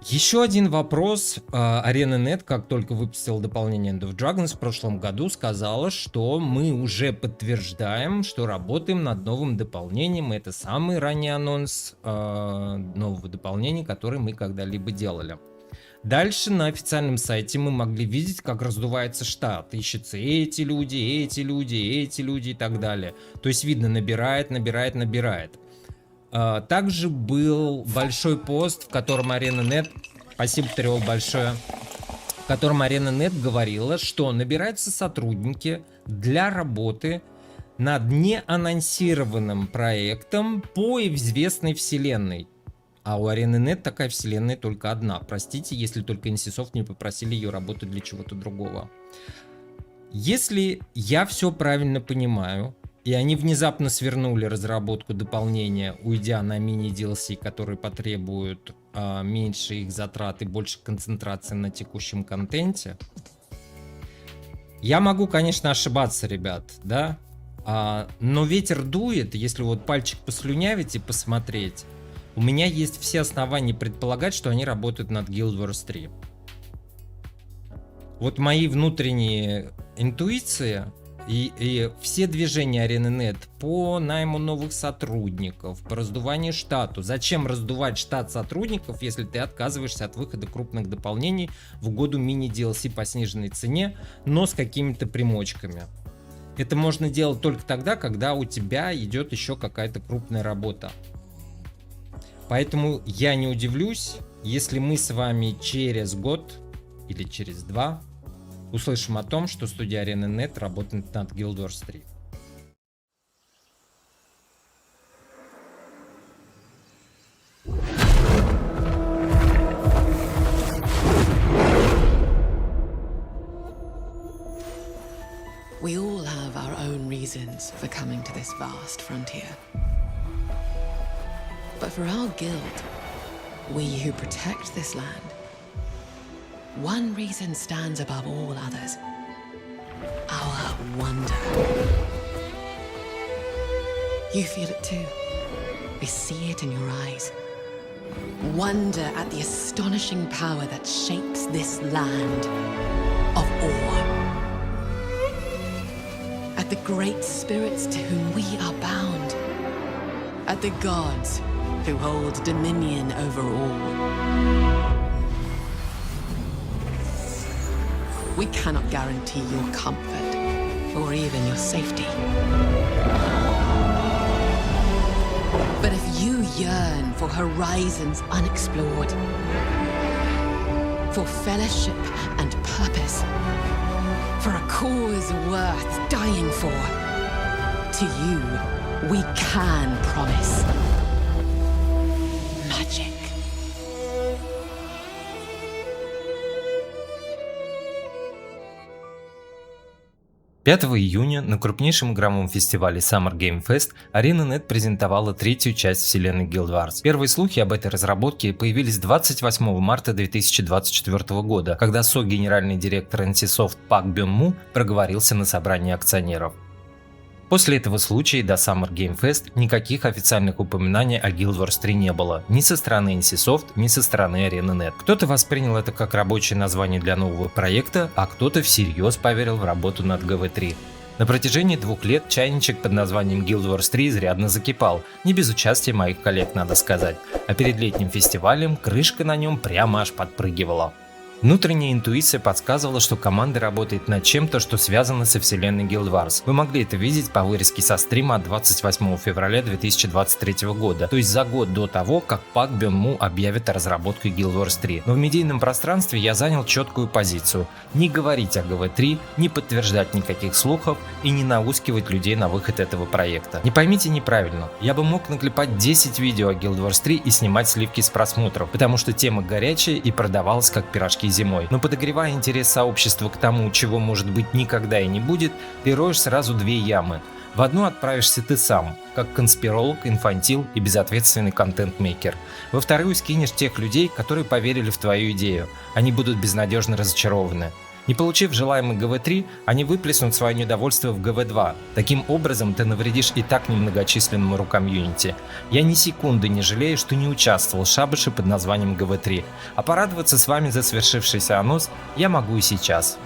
Еще один вопрос. Arena.net, как только выпустил дополнение End of Dragons в прошлом году, сказала, что мы уже подтверждаем, что работаем над новым дополнением. Это самый ранний анонс нового дополнения, который мы когда-либо делали. Дальше на официальном сайте мы могли видеть, как раздувается штат. Ищутся эти люди и так далее. То есть видно, набирает. Также был большой пост, в котором Arena.net, спасибо, Трёл, большое, в котором Arena.net говорила, что набираются сотрудники для работы над неанонсированным проектом по известной вселенной. А у Arena.net такая вселенная только одна. Простите, если только NCSoft не попросили ее работать для чего-то другого. Если я все правильно понимаю, и они внезапно свернули разработку дополнения, уйдя на мини-DLC, которые потребуют меньше их затрат и больше концентрации на текущем контенте. Я могу, конечно, ошибаться, ребят, да? Но ветер дует, если вот пальчик послюнявить и посмотреть. У меня есть все основания предполагать, что они работают над Guild Wars 3. Вот мои внутренние интуиции и все движения Arena.net по найму новых сотрудников, по раздуванию штату. Зачем раздувать штат сотрудников, если ты отказываешься от выхода крупных дополнений в угоду мини-DLC по сниженной цене, но с какими-то примочками? Это можно делать только тогда, когда у тебя идет еще какая-то крупная работа. Поэтому я не удивлюсь, если мы с вами через год или через 2 услышим о том, что студия Arena.net работает над Guild Wars 3. We all have our own reasons for coming to this vast frontier. But for our guild, we who protect this land, one reason stands above all others. Our wonder. You feel it too. I see it in your eyes. Wonder at the astonishing power that shapes this land of awe. At the great spirits to whom we are bound. At the gods who hold dominion over all. We cannot guarantee your comfort, or even your safety. But if you yearn for horizons unexplored, for fellowship and purpose, for a cause worth dying for, to you, we can promise magic. 5 июня на крупнейшем игровом фестивале Summer Game Fest Arena.net презентовала третью часть вселенной Guild Wars. Первые слухи об этой разработке появились 28 марта 2024 года, когда генеральный директор NCSoft Пак Бён Му проговорился на собрании акционеров. После этого случая до Summer Game Fest никаких официальных упоминаний о Guild Wars 3 не было, ни со стороны NCSoft, ни со стороны Arena.net. Кто-то воспринял это как рабочее название для нового проекта, а кто-то всерьез поверил в работу над GW3. На протяжении 2 лет чайничек под названием Guild Wars 3 изрядно закипал, не без участия моих коллег, надо сказать, а перед летним фестивалем крышка на нем прямо аж подпрыгивала. Внутренняя интуиция подсказывала, что команда работает над чем-то, что связано со вселенной Guild Wars. Вы могли это видеть по вырезке со стрима от 28 февраля 2023 года, то есть за год до того, как Пак Бён Му объявит о разработке Guild Wars 3. Но в медийном пространстве я занял четкую позицию: не говорить о GW3, не подтверждать никаких слухов и не наускивать людей на выход этого проекта. Не поймите неправильно, я бы мог наклепать 10 видео о Guild Wars 3 и снимать сливки с просмотров, потому что тема горячая и продавалась как пирожки зимой. Но подогревая интерес сообщества к тому, чего может быть никогда и не будет, ты роешь сразу 2 ямы. В одну отправишься ты сам, как конспиролог, инфантил и безответственный контент-мейкер. Во вторую скинешь тех людей, которые поверили в твою идею. Они будут безнадежно разочарованы. Не получив желаемый ГВ-3, они выплеснут свое недовольство в ГВ-2. Таким образом, ты навредишь и так немногочисленному рукомьюнити. Я ни секунды не жалею, что не участвовал в шабаше под названием ГВ-3, а порадоваться с вами за свершившийся анонс я могу и сейчас.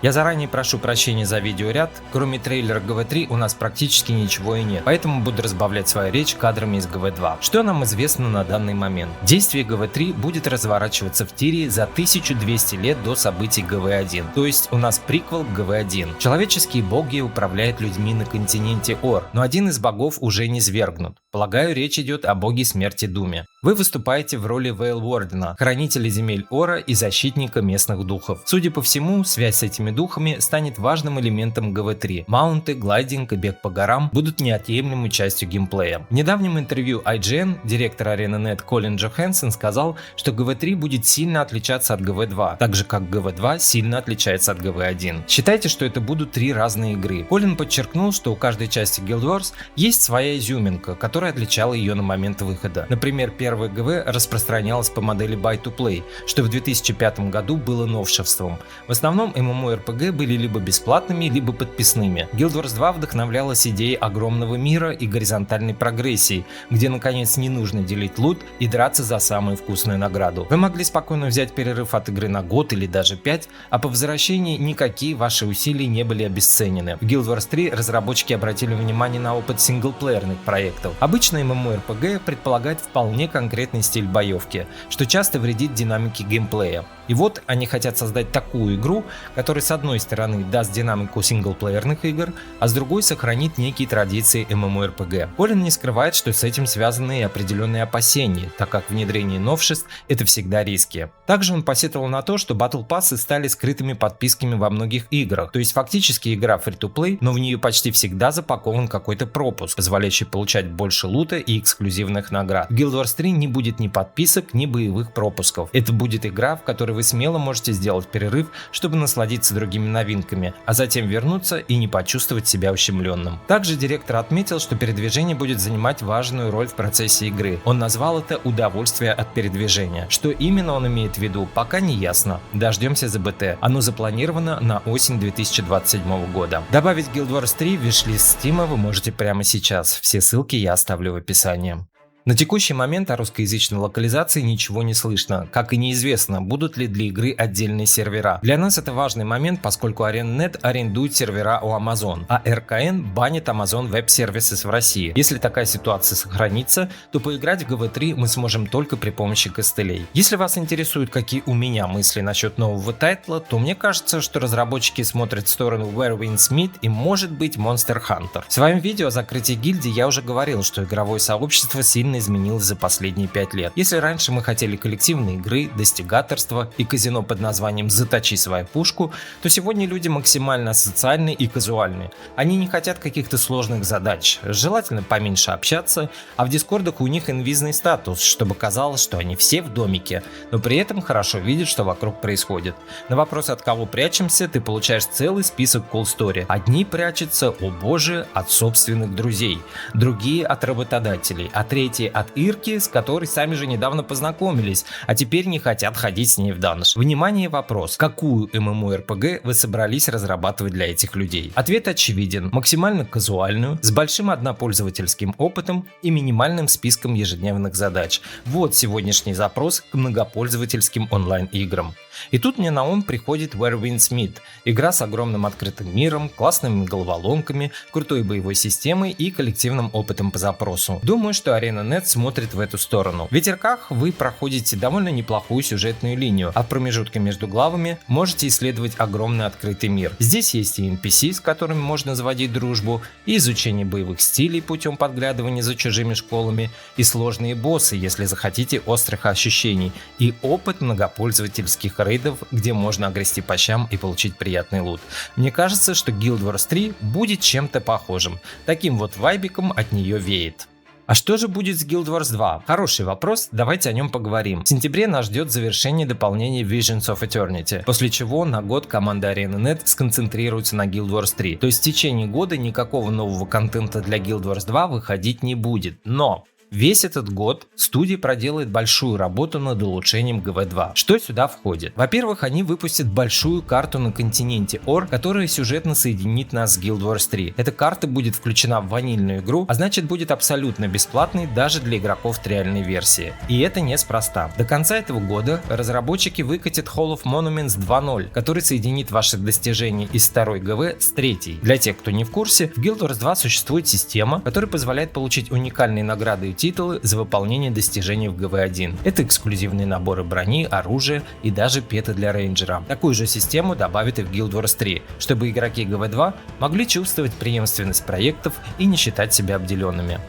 Я заранее прошу прощения за видеоряд, кроме трейлера ГВ-3 у нас практически ничего и нет, поэтому буду разбавлять свою речь кадрами из ГВ-2. Что нам известно на данный момент? Действие ГВ-3 будет разворачиваться в Тирии за 1200 лет до событий ГВ-1, то есть у нас приквел к ГВ-1. Человеческие боги управляют людьми на континенте Ор, но один из богов уже низвергнут. Полагаю, речь идет о боге смерти Думе. Вы выступаете в роли Вейлвордена, хранителя земель Ора и защитника местных духов. Судя по всему, связь с этими духами станет важным элементом ГВ-3. Маунты, глайдинг и бег по горам будут неотъемлемой частью геймплея. В недавнем интервью IGN директор Arena.net Колин Джоханссон сказал, что ГВ-3 будет сильно отличаться от ГВ-2, так же как ГВ-2 сильно отличается от ГВ-1. Считайте, что это будут три разные игры. Колин подчеркнул, что у каждой части Guild Wars есть своя изюминка, которая отличала ее на момент выхода. Например, первая ГВ распространялась по модели Buy to Play, что в 2005 году было новшеством. В основном MMORPG были либо бесплатными, либо подписными. Guild Wars 2 вдохновлялась идеей огромного мира и горизонтальной прогрессии, где наконец не нужно делить лут и драться за самую вкусную награду. Вы могли спокойно взять перерыв от игры на год или даже 5, а по возвращении никакие ваши усилия не были обесценены. В Guild Wars 3 разработчики обратили внимание на опыт синглплеерных проектов. Обычно MMORPG предполагает вполне конкретный стиль боевки, что часто вредит динамике геймплея. И вот они хотят создать такую игру, которая с одной стороны даст динамику синглплеерных игр, а с другой сохранит некие традиции MMORPG. Колин не скрывает, что с этим связаны и определенные опасения, так как внедрение новшеств — это всегда риски. Также он посетовал на то, что Battle Pass'ы стали скрытыми подписками во многих играх, то есть фактически игра free-to-play, но в нее почти всегда запакован какой-то пропуск, позволяющий получать больше лута и эксклюзивных наград. В Guild Wars 3 не будет ни подписок, ни боевых пропусков. Это будет игра, в которой вы смело можете сделать перерыв, чтобы насладиться другими новинками, а затем вернуться и не почувствовать себя ущемленным. Также директор отметил, что передвижение будет занимать важную роль в процессе игры. Он назвал это удовольствие от передвижения. Что именно он имеет в виду, пока не ясно. Дождемся ЗБТ. Оно запланировано на осень 2027 года. Добавить Guild Wars 3 в виш-лист Steam вы можете прямо сейчас. Все ссылки я оставлю в описании. На текущий момент о русскоязычной локализации ничего не слышно, как и неизвестно, будут ли для игры отдельные сервера. Для нас это важный момент, поскольку Arena.net арендует сервера у Amazon, а РКН банит Amazon Web Services в России. Если такая ситуация сохранится, то поиграть в ГВ-3 мы сможем только при помощи костылей. Если вас интересует, какие у меня мысли насчет нового тайтла, то мне кажется, что разработчики смотрят в сторону Where Winds Meet и может быть Monster Hunter. В своем видео о закрытии гильдии я уже говорил, что игровое сообщество сильно изменилось за последние 5 лет. Если раньше мы хотели коллективной игры, достигаторства и казино под названием «Заточи свою пушку», то сегодня люди максимально социальны и казуальны. Они не хотят каких-то сложных задач, желательно поменьше общаться, а в дискордах у них инвизный статус, чтобы казалось, что они все в домике, но при этом хорошо видят, что вокруг происходит. На вопрос, от кого прячемся, ты получаешь целый список cool story. Одни прячутся, о боже, от собственных друзей, другие от работодателей, а третьи от Ирки, с которой сами же недавно познакомились, а теперь не хотят ходить с ней в данж. Внимание, вопрос: какую MMORPG вы собрались разрабатывать для этих людей? Ответ очевиден: максимально казуальную, с большим однопользовательским опытом и минимальным списком ежедневных задач. Вот сегодняшний запрос к многопользовательским онлайн-играм. И тут мне на ум приходит Where Winds Meet. Игра с огромным открытым миром, классными головоломками, крутой боевой системой и коллективным опытом по запросу. Думаю, что Arena.net смотрит в эту сторону. В ветерках вы проходите довольно неплохую сюжетную линию, а в промежутке между главами можете исследовать огромный открытый мир. Здесь есть и NPC, с которыми можно заводить дружбу, и изучение боевых стилей путем подглядывания за чужими школами, и сложные боссы, если захотите острых ощущений, и опыт многопользовательских рейдов, где можно огрести по щам и получить приятный лут. Мне кажется, что Guild Wars 3 будет чем-то похожим. Таким вот вайбиком от нее веет. А что же будет с Guild Wars 2? Хороший вопрос, давайте о нем поговорим. В сентябре нас ждет завершение дополнения Visions of Eternity, после чего на год команда Arena.net сконцентрируется на Guild Wars 3. То есть в течение года никакого нового контента для Guild Wars 2 выходить не будет. Но Весь этот год студия проделает большую работу над улучшением GV2. Что сюда входит? Во-первых, они выпустят большую карту на континенте Ор, которая сюжетно соединит нас с Guild Wars 3. Эта карта будет включена в ванильную игру, а значит будет абсолютно бесплатной даже для игроков триальной версии. И это неспроста. До конца этого года разработчики выкатят Hall of Monuments 2.0, который соединит ваши достижения из второй ГВ с третьей. Для тех, кто не в курсе, в Guild Wars 2 существует система, которая позволяет получить уникальные награды и титулы за выполнение достижений в ГВ1. Это эксклюзивные наборы брони, оружия и даже петы для рейнджера. Такую же систему добавят и в Guild Wars 3, чтобы игроки ГВ2 могли чувствовать преемственность проектов и не считать себя обделенными.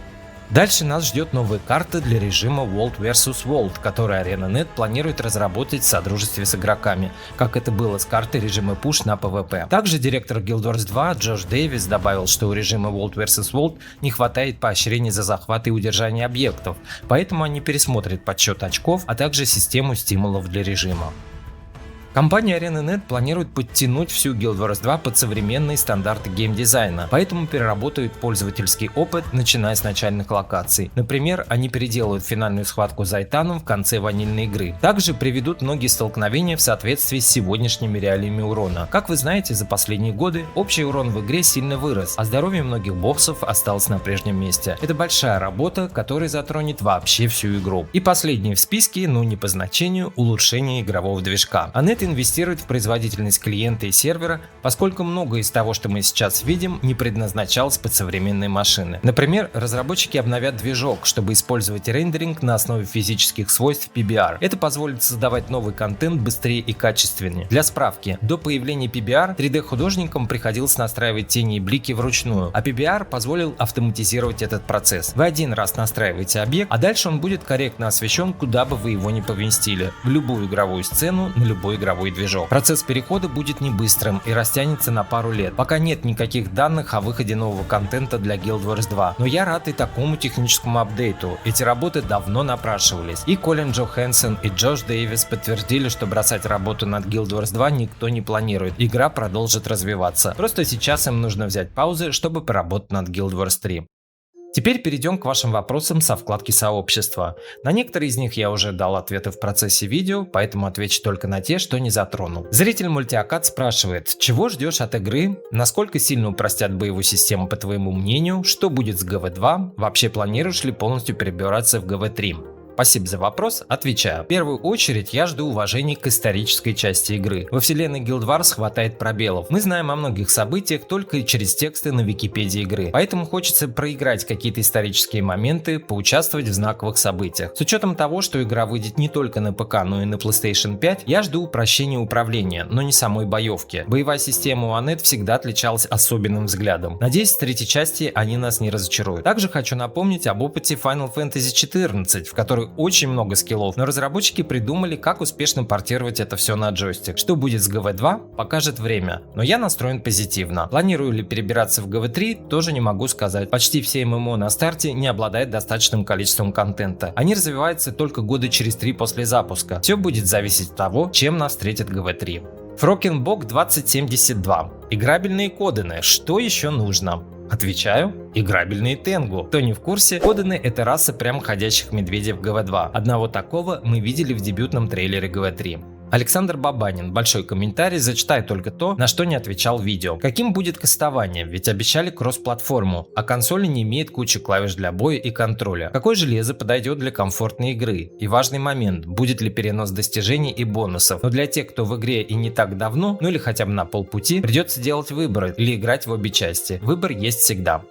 Дальше нас ждет новая карта для режима World vs. World, которую Arena.net планирует разработать в содружестве с игроками, как это было с картой режима Push на PvP. Также директор Guild Wars 2 Джош Дэвис добавил, что у режима World vs. World не хватает поощрений за захват и удержание объектов, поэтому они пересмотрят подсчет очков, а также систему стимулов для режима. Компания Arena.net планирует подтянуть всю Guild Wars 2 под современные стандарты геймдизайна, поэтому переработают пользовательский опыт, начиная с начальных локаций. Например, они переделают финальную схватку с Зайтаном в конце ванильной игры. Также приведут многие столкновения в соответствии с сегодняшними реалиями урона. Как вы знаете, за последние годы общий урон в игре сильно вырос, а здоровье многих боссов осталось на прежнем месте. Это большая работа, которая затронет вообще всю игру. И последнее в списке, но не по значению, улучшение игрового движка. Инвестирует в производительность клиента и сервера, поскольку многое из того, что мы сейчас видим, не предназначалось под современные машины. Например, разработчики обновят движок, чтобы использовать рендеринг на основе физических свойств PBR. Это позволит создавать новый контент быстрее и качественнее. Для справки, до появления PBR 3D-художникам приходилось настраивать тени и блики вручную, а PBR позволил автоматизировать этот процесс. Вы один раз настраиваете объект, а дальше он будет корректно освещен, куда бы вы его ни поместили, в любую игровую сцену, на любой игровой движок. Процесс перехода будет не быстрым и растянется на пару лет. Пока нет никаких данных о выходе нового контента для Guild Wars 2, но я рад и такому техническому апдейту. Эти работы давно напрашивались. И Колин Джоханссон и Джош Дэвис подтвердили, что бросать работу над Guild Wars 2 никто не планирует. Игра продолжит развиваться. Просто сейчас им нужно взять паузы, чтобы поработать над Guild Wars 3. Теперь перейдем к вашим вопросам со вкладки сообщества. На некоторые из них я уже дал ответы в процессе видео, поэтому отвечу только на те, что не затронул. Зритель Мультиакад спрашивает, чего ждешь от игры, насколько сильно упростят боевую систему по твоему мнению, что будет с GV2, вообще планируешь ли полностью перебираться в GV3? Спасибо за вопрос, отвечаю. В первую очередь я жду уважения к исторической части игры. Во вселенной Guild Wars хватает пробелов. Мы знаем о многих событиях только через тексты на Википедии игры. Поэтому хочется проиграть какие-то исторические моменты, поучаствовать в знаковых событиях. С учетом того, что игра выйдет не только на ПК, но и на PlayStation 5, я жду упрощения управления, но не самой боевки. Боевая система у Annette всегда отличалась особенным взглядом. Надеюсь, в третьей части они нас не разочаруют. Также хочу напомнить об опыте Final Fantasy XIV, в которой очень много скиллов, но разработчики придумали, как успешно портировать это все на джойстик. Что будет с GV2, покажет время, но я настроен позитивно. Планирую ли перебираться в GV3, тоже не могу сказать. Почти все ММО на старте не обладают достаточным количеством контента. Они развиваются только года через 3 после запуска. Все будет зависеть от того, чем нас встретит GV3. Фрокенбок 2072. Играбельные кодены. Что еще нужно? Отвечаю, играбельные Тенгу. Кто не в курсе, кодены — это раса прям ходячих медведей в GV2. Одного такого мы видели в дебютном трейлере GV3. Александр Бабанин, большой комментарий, зачитаю только то, на что не отвечал в видео. Каким будет кастование? Ведь обещали кросс-платформу, а консоль не имеет кучи клавиш для боя и контроля. Какое железо подойдет для комфортной игры? И важный момент, будет ли перенос достижений и бонусов? Но для тех, кто в игре и не так давно, ну или хотя бы на полпути, придется делать выбор или играть в обе части. Выбор есть всегда.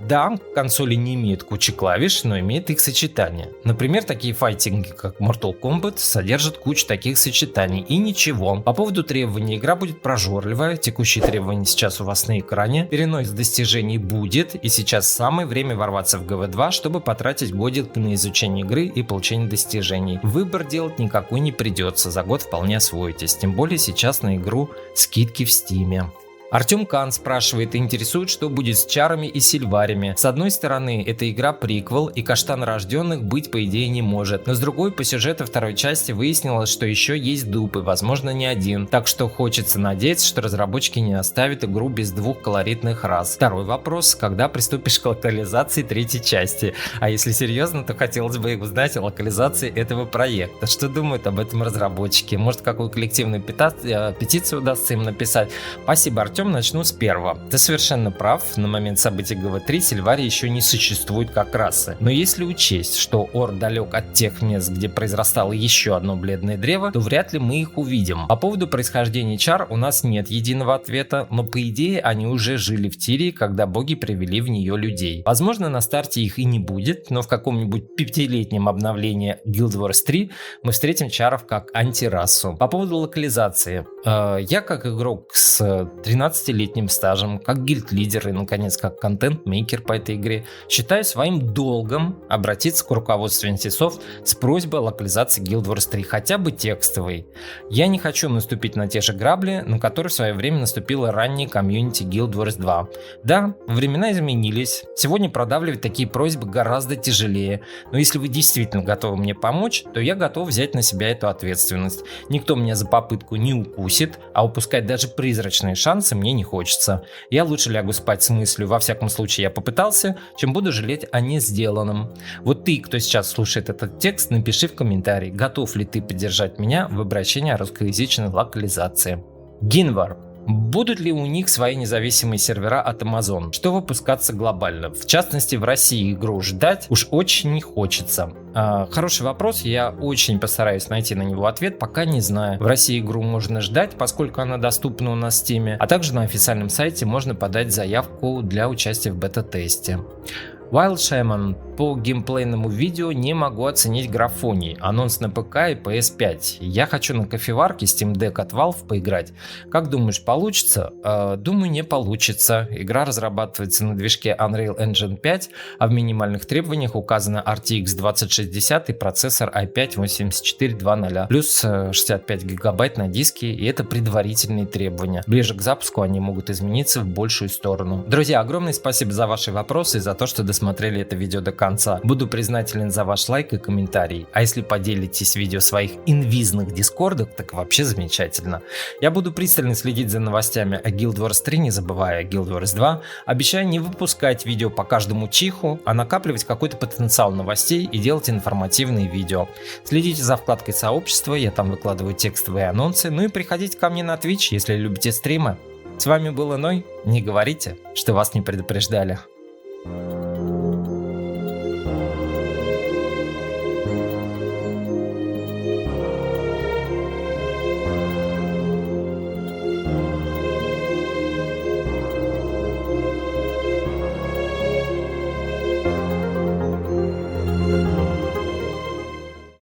Да, консоли не имеют кучи клавиш, но имеют их сочетания. Например, такие файтинги, как Mortal Kombat, содержат кучу таких сочетаний и ничего. По поводу требований, игра будет прожорливая, текущие требования сейчас у вас на экране, перенос достижений будет, и сейчас самое время ворваться в GV2, чтобы потратить годик на изучение игры и получение достижений. Выбор делать никакой не придется, за год вполне освоитесь, тем более сейчас на игру скидки в Steam. Артем Кан спрашивает и интересует, что будет с чарами и сильварями. С одной стороны, эта игра приквел, и каштан рожденных быть по идее не может. Но с другой, по сюжету второй части выяснилось, что еще есть дуб, и возможно не один. Так что хочется надеяться, что разработчики не оставят игру без двух колоритных рас. Второй вопрос, когда приступишь к локализации третьей части? А если серьезно, то хотелось бы узнать о локализации этого проекта. Что думают об этом разработчики? Может, какую коллективную петицию удастся им написать? Спасибо, Артем. Начну с первого. Ты совершенно прав, на момент событий ГВ3 сильвари еще не существует как расы. Но если учесть, что Ор далек от тех мест, где произрастало еще одно бледное древо, то вряд ли мы их увидим. По поводу происхождения чар у нас нет единого ответа, но по идее они уже жили в Тирии, когда боги привели в нее людей. Возможно, на старте их и не будет, но в каком-нибудь 5-летнем обновлении Guild Wars 3 мы встретим чаров как антирасу. По поводу локализации. Я как игрок с 13-летним стажем, как гильд-лидер и, наконец, как контент-мейкер по этой игре, считаю своим долгом обратиться к руководству NCSoft с просьбой о локализации Guild Wars 3, хотя бы текстовой. Я не хочу наступить на те же грабли, на которые в свое время наступила ранняя комьюнити Guild Wars 2. Да, времена изменились, сегодня продавливать такие просьбы гораздо тяжелее, но если вы действительно готовы мне помочь, то я готов взять на себя эту ответственность. Никто меня за попытку не укусит, а упускать даже призрачные шансы мне не хочется. Я лучше лягу спать с мыслью, во всяком случае я попытался, чем буду жалеть о не сделанном. Вот ты, кто сейчас слушает этот текст, напиши в комментарии, готов ли ты поддержать меня в обращении о русскоязычной локализации. Гинвар. Будут ли у них свои независимые сервера от Amazon? Что выпускаться глобально? В частности, в России игру ждать уж очень не хочется. Хороший вопрос, я очень постараюсь найти на него ответ, пока не знаю. В России игру можно ждать, поскольку она доступна у нас в Steam, а также на официальном сайте можно подать заявку для участия в бета-тесте. Wild Shaman. По геймплейному видео не могу оценить графоний. Анонс на ПК и PS5. Я хочу на кофеварке Steam Deck от Valve поиграть. Как думаешь, получится? Думаю, не получится. Игра разрабатывается на движке Unreal Engine 5, а в минимальных требованиях указано RTX 2060 и процессор i5-8420, плюс 65 гигабайт на диске, и это предварительные требования. Ближе к запуску они могут измениться в большую сторону. Друзья, огромное спасибо за ваши вопросы и за то, что досмотрели это видео до конца. Буду признателен за ваш лайк и комментарий. А если поделитесь видео в своих инвизных дискордах, так вообще замечательно. Я буду пристально следить за новостями о Guild Wars 3, не забывая о Guild Wars 2. Обещаю не выпускать видео по каждому чиху, а накапливать какой-то потенциал новостей и делать информативные видео. Следите за вкладкой сообщества, я там выкладываю текстовые анонсы. Ну и приходите ко мне на Twitch, если любите стримы. С вами был Иной. Не говорите, что вас не предупреждали.